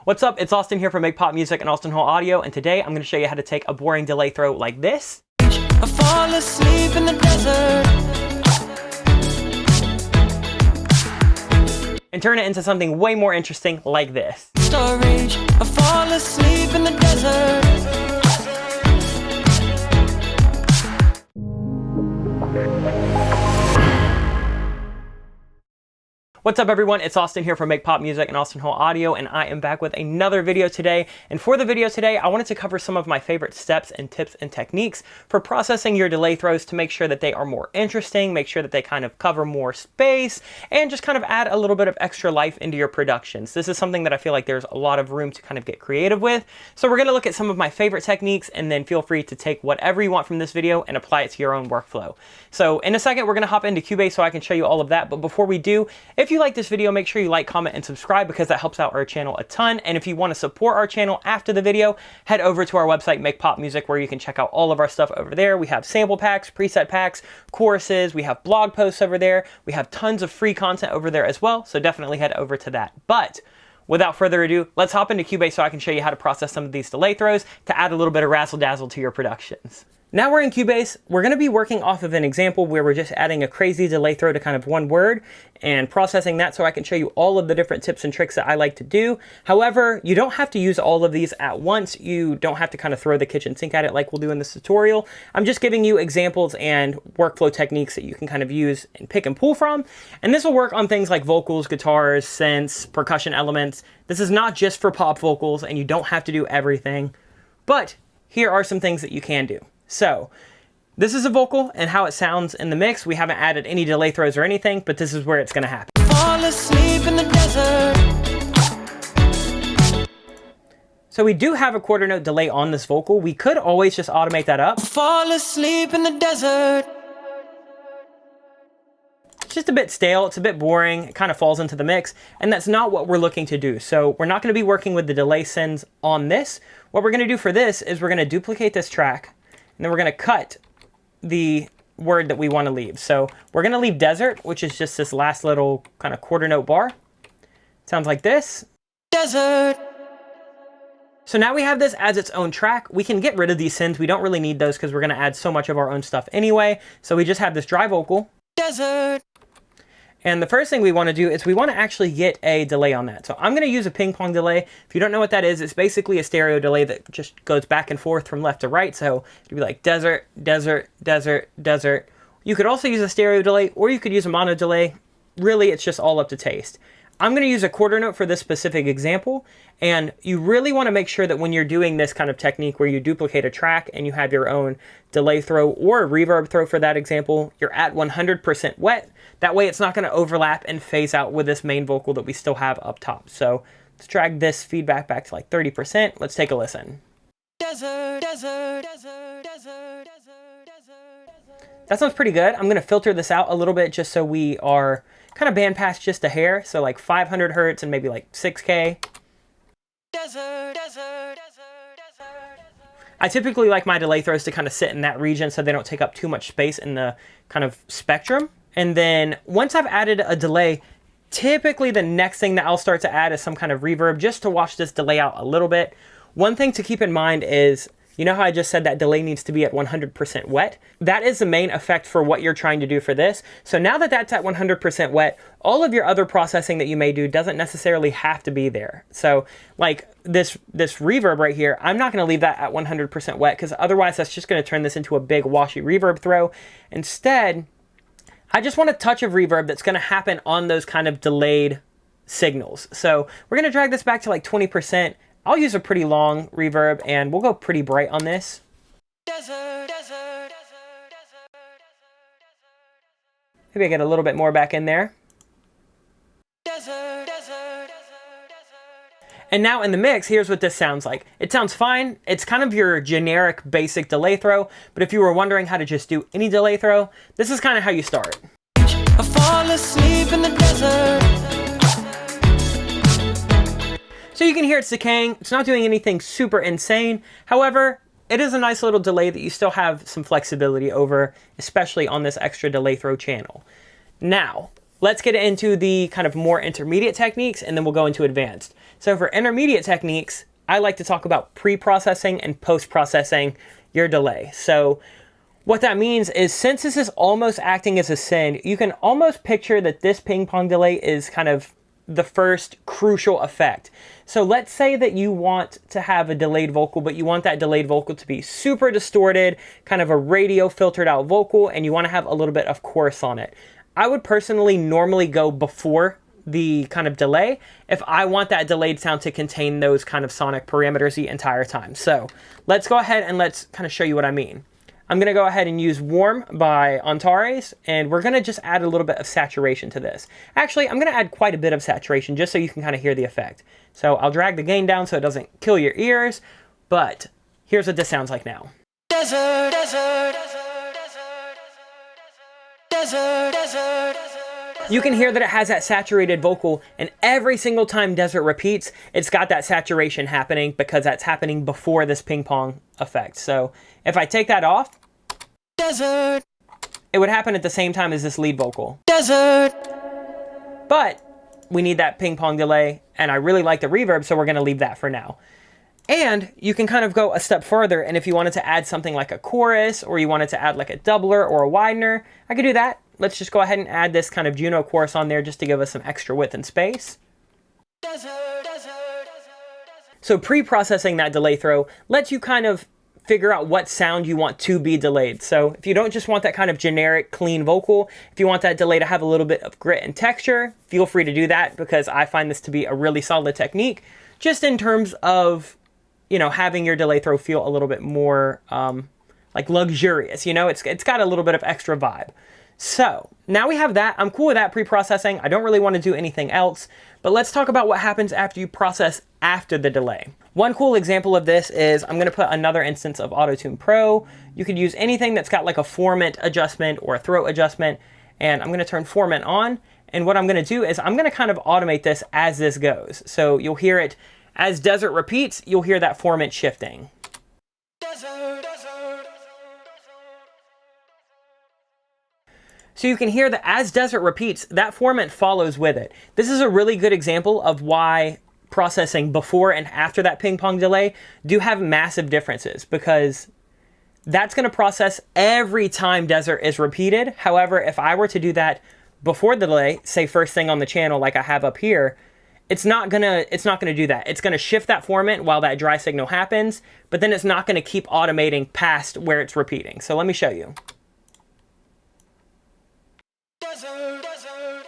What's up? It's Austin here from Make Pop Music and Austin Hall Audio, and today I'm going to show you how to take a boring delay throw like this. I fall asleep in the desert. And turn it into something way more interesting like this. Storage. I fall asleep in the desert. What's up everyone, it's Austin here from Make Pop Music and Austin Hall Audio, and I am back with another video today. And for the video today, I wanted to cover some of my favorite steps and tips and techniques for processing your delay throws to make sure that they are more interesting, make sure that they kind of cover more space, and just kind of add a little bit of extra life into your productions. This is something that I feel like there's a lot of room to kind of get creative with. So we're gonna look at some of my favorite techniques, and then feel free to take whatever you want from this video and apply it to your own workflow. So in a second, we're gonna hop into Cubase so I can show you all of that. But before we do, if you like this video, make sure you like, comment, and subscribe because that helps out our channel a ton. And if you want to support our channel after the video, head over to our website, Make Pop Music, where you can check out all of our stuff over there. We have sample packs, preset packs, choruses, we have blog posts over there. We have tons of free content over there as well, so definitely head over to that. But without further ado, let's hop into Cubase so I can show you how to process some of these delay throws to add a little bit of razzle dazzle to your productions. Now we're in Cubase, we're going to be working off of an example where we're just adding a crazy delay throw to kind of one word and processing that so I can show you all of the different tips and tricks that I like to do. However, you don't have to use all of these at once. You don't have to kind of throw the kitchen sink at it like we'll do in this tutorial. I'm just giving you examples and workflow techniques that you can kind of use and pick and pull from. And this will work on things like vocals, guitars, synths, percussion elements. This is not just for pop vocals and you don't have to do everything, but here are some things that you can do. So, this is a vocal and how it sounds in the mix. We haven't added any delay throws or anything, but this is where it's going to happen. Fall asleep in the desert. So we do have a quarter note delay on this vocal. We could always just automate that up. Fall asleep in the desert. It's just a bit stale, it's a bit boring, it kind of falls into the mix, and that's not what we're looking to do. So we're not going to be working with the delay sends on this. What we're going to do for this is we're going to duplicate this track, and then we're going to cut the word that we want to leave. So we're going to leave desert, which is just this last little kind of quarter note bar. Sounds like this. Desert. So now we have this as its own track. We can get rid of these sends. We don't really need those because we're going to add so much of our own stuff anyway. So we just have this dry vocal. Desert. And the first thing we want to do is we want to actually get a delay on that. So I'm going to use a ping pong delay. If you don't know what that is, it's basically a stereo delay that just goes back and forth from left to right. So it'd be like desert, desert, desert, desert. You could also use a stereo delay, or you could use a mono delay. Really, it's just all up to taste. I'm going to use a quarter note for this specific example, and you really want to make sure that when you're doing this kind of technique where you duplicate a track and you have your own delay throw or a reverb throw for that example, you're at 100% wet. That way it's not going to overlap and phase out with this main vocal that we still have up top. So let's drag this feedback back to like 30%. Let's take a listen. Desert, desert, desert, desert, desert, desert. That sounds pretty good. I'm going to filter this out a little bit just so we are kind of bandpass just a hair. So like 500 hertz and maybe like 6K. Desert, desert, desert, desert. I typically like my delay throws to kind of sit in that region so they don't take up too much space in the kind of spectrum. And then once I've added a delay, typically the next thing that I'll start to add is some kind of reverb just to wash this delay out a little bit. One thing to keep in mind is, you know how I just said that delay needs to be at 100% wet? That is the main effect for what you're trying to do for this. So now that that's at 100% wet, all of your other processing that you may do doesn't necessarily have to be there. So like this reverb right here, I'm not going to leave that at 100% wet because otherwise that's just going to turn this into a big washy reverb throw. Instead, I just want a touch of reverb that's going to happen on those kind of delayed signals. So we're going to drag this back to like 20%. I'll use a pretty long reverb and we'll go pretty bright on this. Desert, desert, desert, Maybe I get a little bit more back in there. desert, desert. And now in the mix, here's what this sounds like. It sounds fine. It's kind of your generic basic delay throw, but if you were wondering how to just do any delay throw, this is kind of how you start. I fall asleep in the desert. So you can hear it's decaying. It's not doing anything super insane. However, it is a nice little delay that you still have some flexibility over, especially on this extra delay throw channel. Now, let's get into the kind of more intermediate techniques, and then we'll go into advanced. So for intermediate techniques, I like to talk about pre-processing and post-processing your delay. So what that means is, since this is almost acting as a send, you can almost picture that this ping pong delay is kind of the first crucial effect. So let's say that you want to have a delayed vocal, but you want that delayed vocal to be super distorted, kind of a radio filtered out vocal, and you want to have a little bit of chorus on it. I would personally normally go before the kind of delay if I want that delayed sound to contain those kind of sonic parameters the entire time. So let's go ahead and let's kind of show you what I mean. I'm going to go ahead and use Warm by Antares, and we're going to just add a little bit of saturation to this. Actually, I'm going to add quite a bit of saturation just so you can kind of hear the effect. So I'll drag the gain down so it doesn't kill your ears, but here's what this sounds like now. Desert, desert, desert, desert. You can hear that it has that saturated vocal, and every single time Desert repeats, it's got that saturation happening because that's happening before this ping pong effect. So if I take that off, Desert, it would happen at the same time as this lead vocal. desert, But we need that ping pong delay, and I really like the reverb, so we're going to leave that for now. And you can kind of go a step further, and if you wanted to add something like a chorus, or you wanted to add like a doubler or a widener, I could do that. Let's just go ahead and add this kind of Juno chorus on there just to give us some extra width and space. desert, desert, So pre-processing that delay throw lets you kind of figure out what sound you want to be delayed. So if you don't just want that kind of generic clean vocal, if you want that delay to have a little bit of grit and texture, feel free to do that, because I find this to be a really solid technique just in terms of, you know, having your delay throw feel a little bit more like luxurious. You know, it's got a little bit of extra vibe. So now we have that. I'm cool with that pre-processing. I don't really want to do anything else, but let's talk about what happens after you process after the delay. One cool example of this is I'm going to put another instance of Auto-Tune Pro. You could use anything that's got like a Formant adjustment or a throat adjustment, and I'm going to turn Formant on. And what I'm going to do is I'm going to kind of automate this as this goes. So you'll hear it as Desert repeats, you'll hear that Formant shifting. desert, desert. So you can hear that as Desert repeats, that Formant follows with it. This is a really good example of why processing before and after that ping pong delay do have massive differences, because that's going to process every time Desert is repeated. However, if I were to do that before the delay, say first thing on the channel like I have up here, it's not gonna do that. It's gonna shift that Formant while that dry signal happens, but then it's not gonna keep automating past where it's repeating. So let me show you. Desert, desert,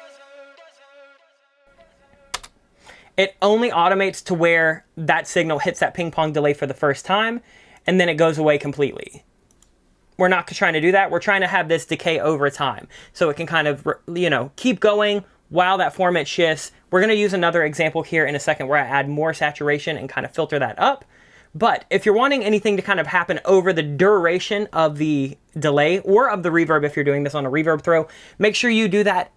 It only automates to where that signal hits that ping pong delay for the first time, and then it goes away completely. We're not trying to do that. We're trying to have this decay over time, so it can kind of, you know, keep going while that Formant shifts. We're going to use another example here in a second where I add more saturation and kind of filter that up. But if you're wanting anything to kind of happen over the duration of the delay or of the reverb, if you're doing this on a reverb throw, make sure you do that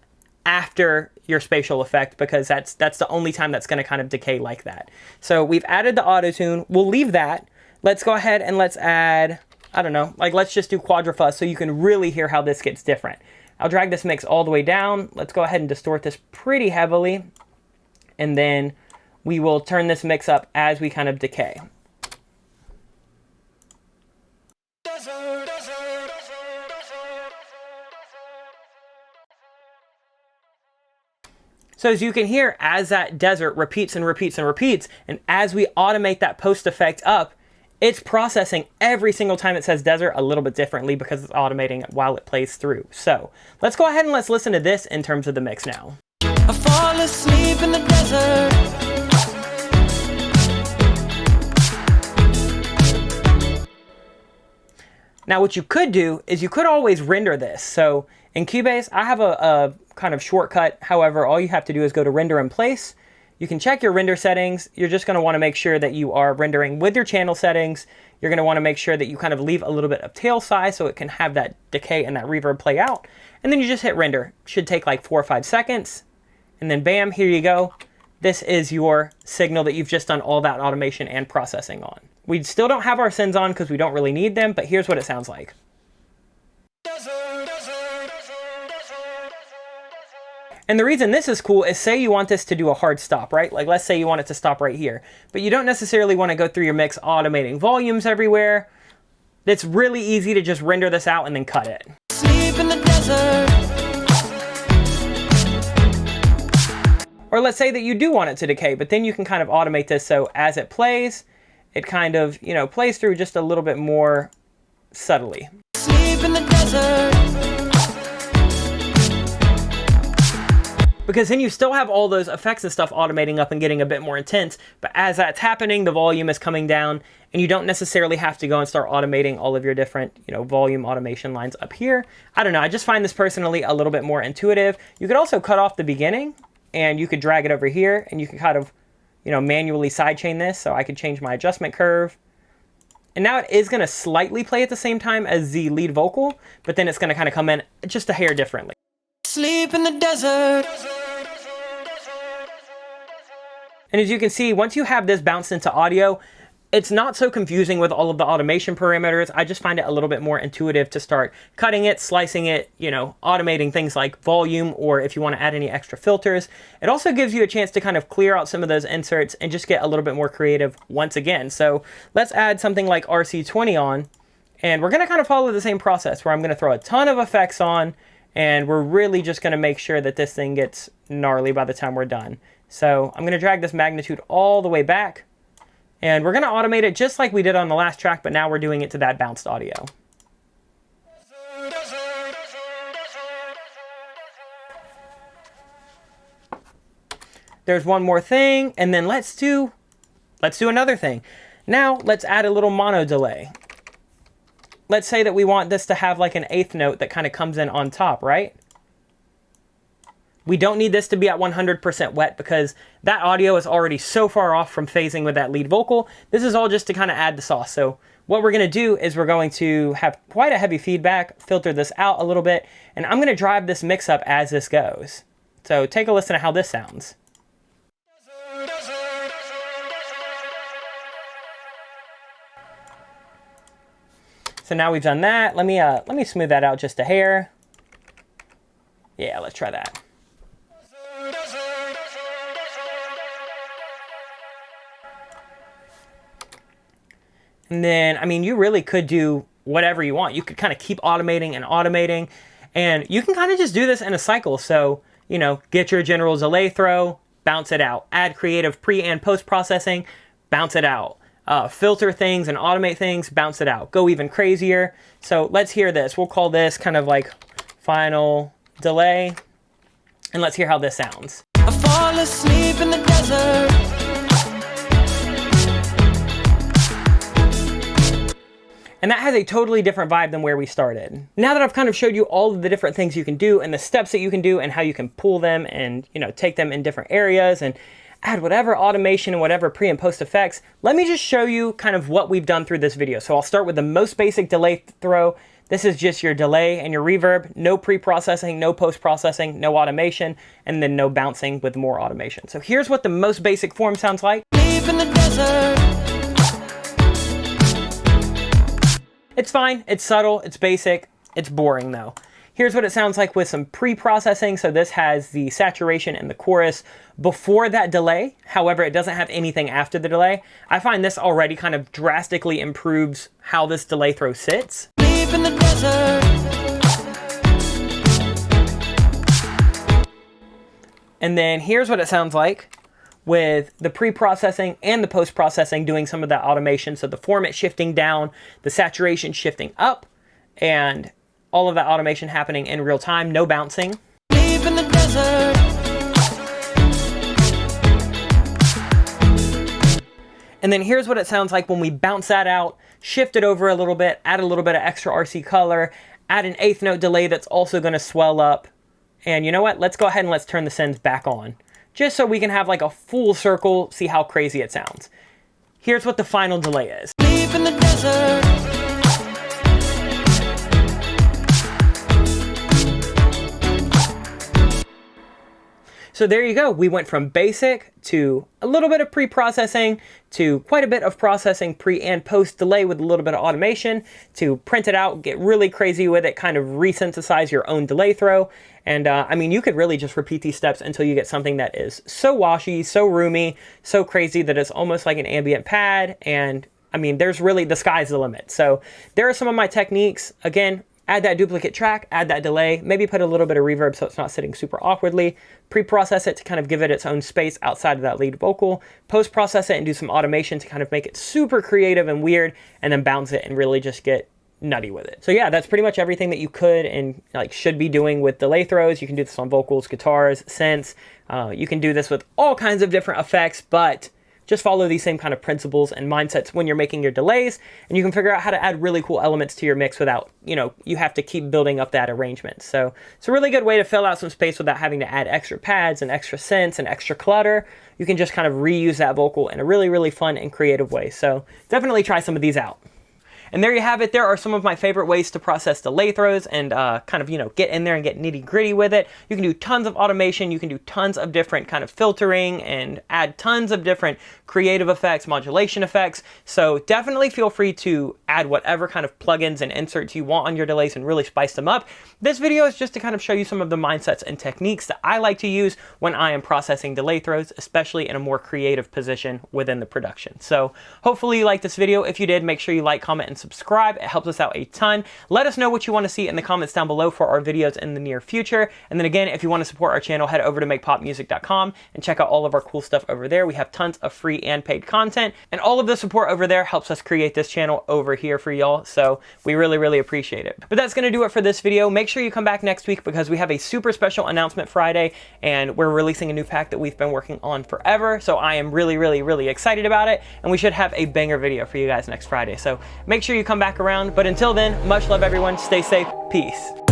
after your spatial effect, because that's the only time that's going to kind of decay like that. So we've added the auto-tune. We'll leave that. Let's go ahead and let's add, I don't know, like let's just do quadrifuzz so you can really hear how this gets different. I'll drag this mix all the way down. Let's go ahead and distort this pretty heavily. And then we will turn this mix up as we kind of decay. desert, desert. So as you can hear, as that Desert repeats and repeats and repeats, and as we automate that post effect up, it's processing every single time it says Desert a little bit differently because it's automating it while it plays through. So let's go ahead and let's listen to this in terms of the mix now. I fall asleep in the desert. Now what you could do is you could always render this. So in Cubase, I have a kind of shortcut. However, all you have to do is go to Render in Place. You can check your render settings. You're just going to want to make sure that you are rendering with your channel settings. You're going to want to make sure that you kind of leave a little bit of tail size so it can have that decay and that reverb play out. And then you just hit render. Should take like 4 or 5 seconds. And then bam, here you go. This is your signal that you've just done all that automation and processing on. We still don't have our sends on because we don't really need them, but here's what it sounds like. And the reason this is cool is, say you want this to do a hard stop, right? Like let's say you want it to stop right here, but you don't necessarily want to go through your mix automating volumes everywhere. It's really easy to just render this out and then cut it. Sleep in the desert. Or let's say that you do want it to decay, but then you can kind of automate this so as it plays, it kind of, you know, plays through just a little bit more subtly. Sleep in the desert. Because then you still have all those effects and stuff automating up and getting a bit more intense, but as that's happening, the volume is coming down, and you don't necessarily have to go and start automating all of your different, you know, volume automation lines up here. I don't know, I just find this personally a little bit more intuitive. You could also cut off the beginning, and you could drag it over here, and you can kind of, you know, manually sidechain this, so I could change my adjustment curve. And now it is gonna slightly play at the same time as the lead vocal, but then it's gonna kind of come in just a hair differently. Sleep in the desert. And as you can see, once you have this bounced into audio, it's not so confusing with all of the automation parameters. I just find it a little bit more intuitive to start cutting it, slicing it, you know, automating things like volume, or if you want to add any extra filters. It also gives you a chance to kind of clear out some of those inserts and just get a little bit more creative once again. So let's add something like RC20 on, and we're going to kind of follow the same process where I'm going to throw a ton of effects on, and we're really just going to make sure that this thing gets gnarly by the time we're done. So I'm going to drag this magnitude all the way back, and we're going to automate it just like we did on the last track, but now we're doing it to that bounced audio. There's one more thing, and then let's do another thing. Now let's add a little mono delay. Let's say that we want this to have like an eighth note that kind of comes in on top, right? We don't need this to be at 100% wet because that audio is already so far off from phasing with that lead vocal. This is all just to kind of add the sauce. So what we're going to do is we're going to have quite a heavy feedback, filter this out a little bit, and I'm going to drive this mix up as this goes. So take a listen to how this sounds. So now we've done that. Let me smooth that out just a hair. Yeah, let's try that. And then, I mean, you really could do whatever you want. You could kind of keep automating and automating, and you can kind of just do this in a cycle. So, you know, get your general delay throw, bounce it out, add creative pre and post processing, bounce it out, filter things and automate things, bounce it out, go even crazier. So let's hear this. We'll call this kind of like final delay, and let's hear how this sounds. I fall asleep in the desert. And that has a totally different vibe than where we started. Now that I've kind of showed you all of the different things you can do and the steps that you can do and how you can pull them and, you know, take them in different areas and add whatever automation and whatever pre and post effects, let me just show you kind of what we've done through this video. So I'll start with the most basic delay throw. This is just your delay and your reverb, no pre-processing, no post-processing, no automation, and then no bouncing with more automation. So here's what the most basic form sounds like. Sleep in the desert. It's fine, it's subtle, it's basic, it's boring though. Here's what it sounds like with some pre-processing. So this has the saturation and the chorus before that delay. However, it doesn't have anything after the delay. I find this already kind of drastically improves how this delay throw sits. Sleep in the desert. And then here's what it sounds like with the pre-processing and the post-processing doing some of that automation. So the format shifting down, the saturation shifting up, and all of that automation happening in real time, no bouncing. Sleep in the desert. And then here's what it sounds like when we bounce that out, shift it over a little bit, add a little bit of extra RC color, add an eighth note delay that's also going to swell up. And you know what? Let's go ahead and let's turn the sends back on, just so we can have like a full circle, see how crazy it sounds. Here's what the final delay is. Sleep in the desert. So there you go. We went from basic to a little bit of pre-processing, to quite a bit of processing pre and post delay with a little bit of automation, to print it out, get really crazy with it, kind of resynthesize your own delay throw. And I mean, you could really just repeat these steps until you get something that is so washy, so roomy, so crazy that it's almost like an ambient pad. And I mean, there's really, the sky's the limit. So there are some of my techniques. Again, add that duplicate track, add that delay, maybe put a little bit of reverb so it's not sitting super awkwardly, pre-process it to kind of give it its own space outside of that lead vocal, post-process it and do some automation to kind of make it super creative and weird, and then bounce it and really just get nutty with it. So yeah, that's pretty much everything that you could and like should be doing with delay throws. You can do this on vocals, guitars, synths. You can do this with all kinds of different effects, but just follow these same kind of principles and mindsets when you're making your delays, and you can figure out how to add really cool elements to your mix without, you know, you have to keep building up that arrangement. So it's a really good way to fill out some space without having to add extra pads and extra synths and extra clutter. You can just kind of reuse that vocal in a really, really fun and creative way. So definitely try some of these out. And there you have it. There are some of my favorite ways to process delay throws and kind of, you know, get in there and get nitty gritty with it. You can do tons of automation. You can do tons of different kind of filtering and add tons of different creative effects, modulation effects. So definitely feel free to add whatever kind of plugins and inserts you want on your delays and really spice them up. This video is just to kind of show you some of the mindsets and techniques that I like to use when I am processing delay throws, especially in a more creative position within the production. So hopefully you liked this video. If you did, make sure you like, comment, and subscribe. It helps us out a ton. Let us know what you want to see in the comments down below for our videos in the near future. And then again, if you want to support our channel, head over to makepopmusic.com and check out all of our cool stuff over there. We have tons of free and paid content, and all of the support over there helps us create this channel over here for y'all. So we really, really appreciate it. But that's going to do it for this video. Make sure you come back next week because we have a super special announcement Friday, and we're releasing a new pack that we've been working on forever. So I am really, really, really excited about it, and we should have a banger video for you guys next Friday. So make sure you come back around. But until then, much love everyone. Stay safe. Peace.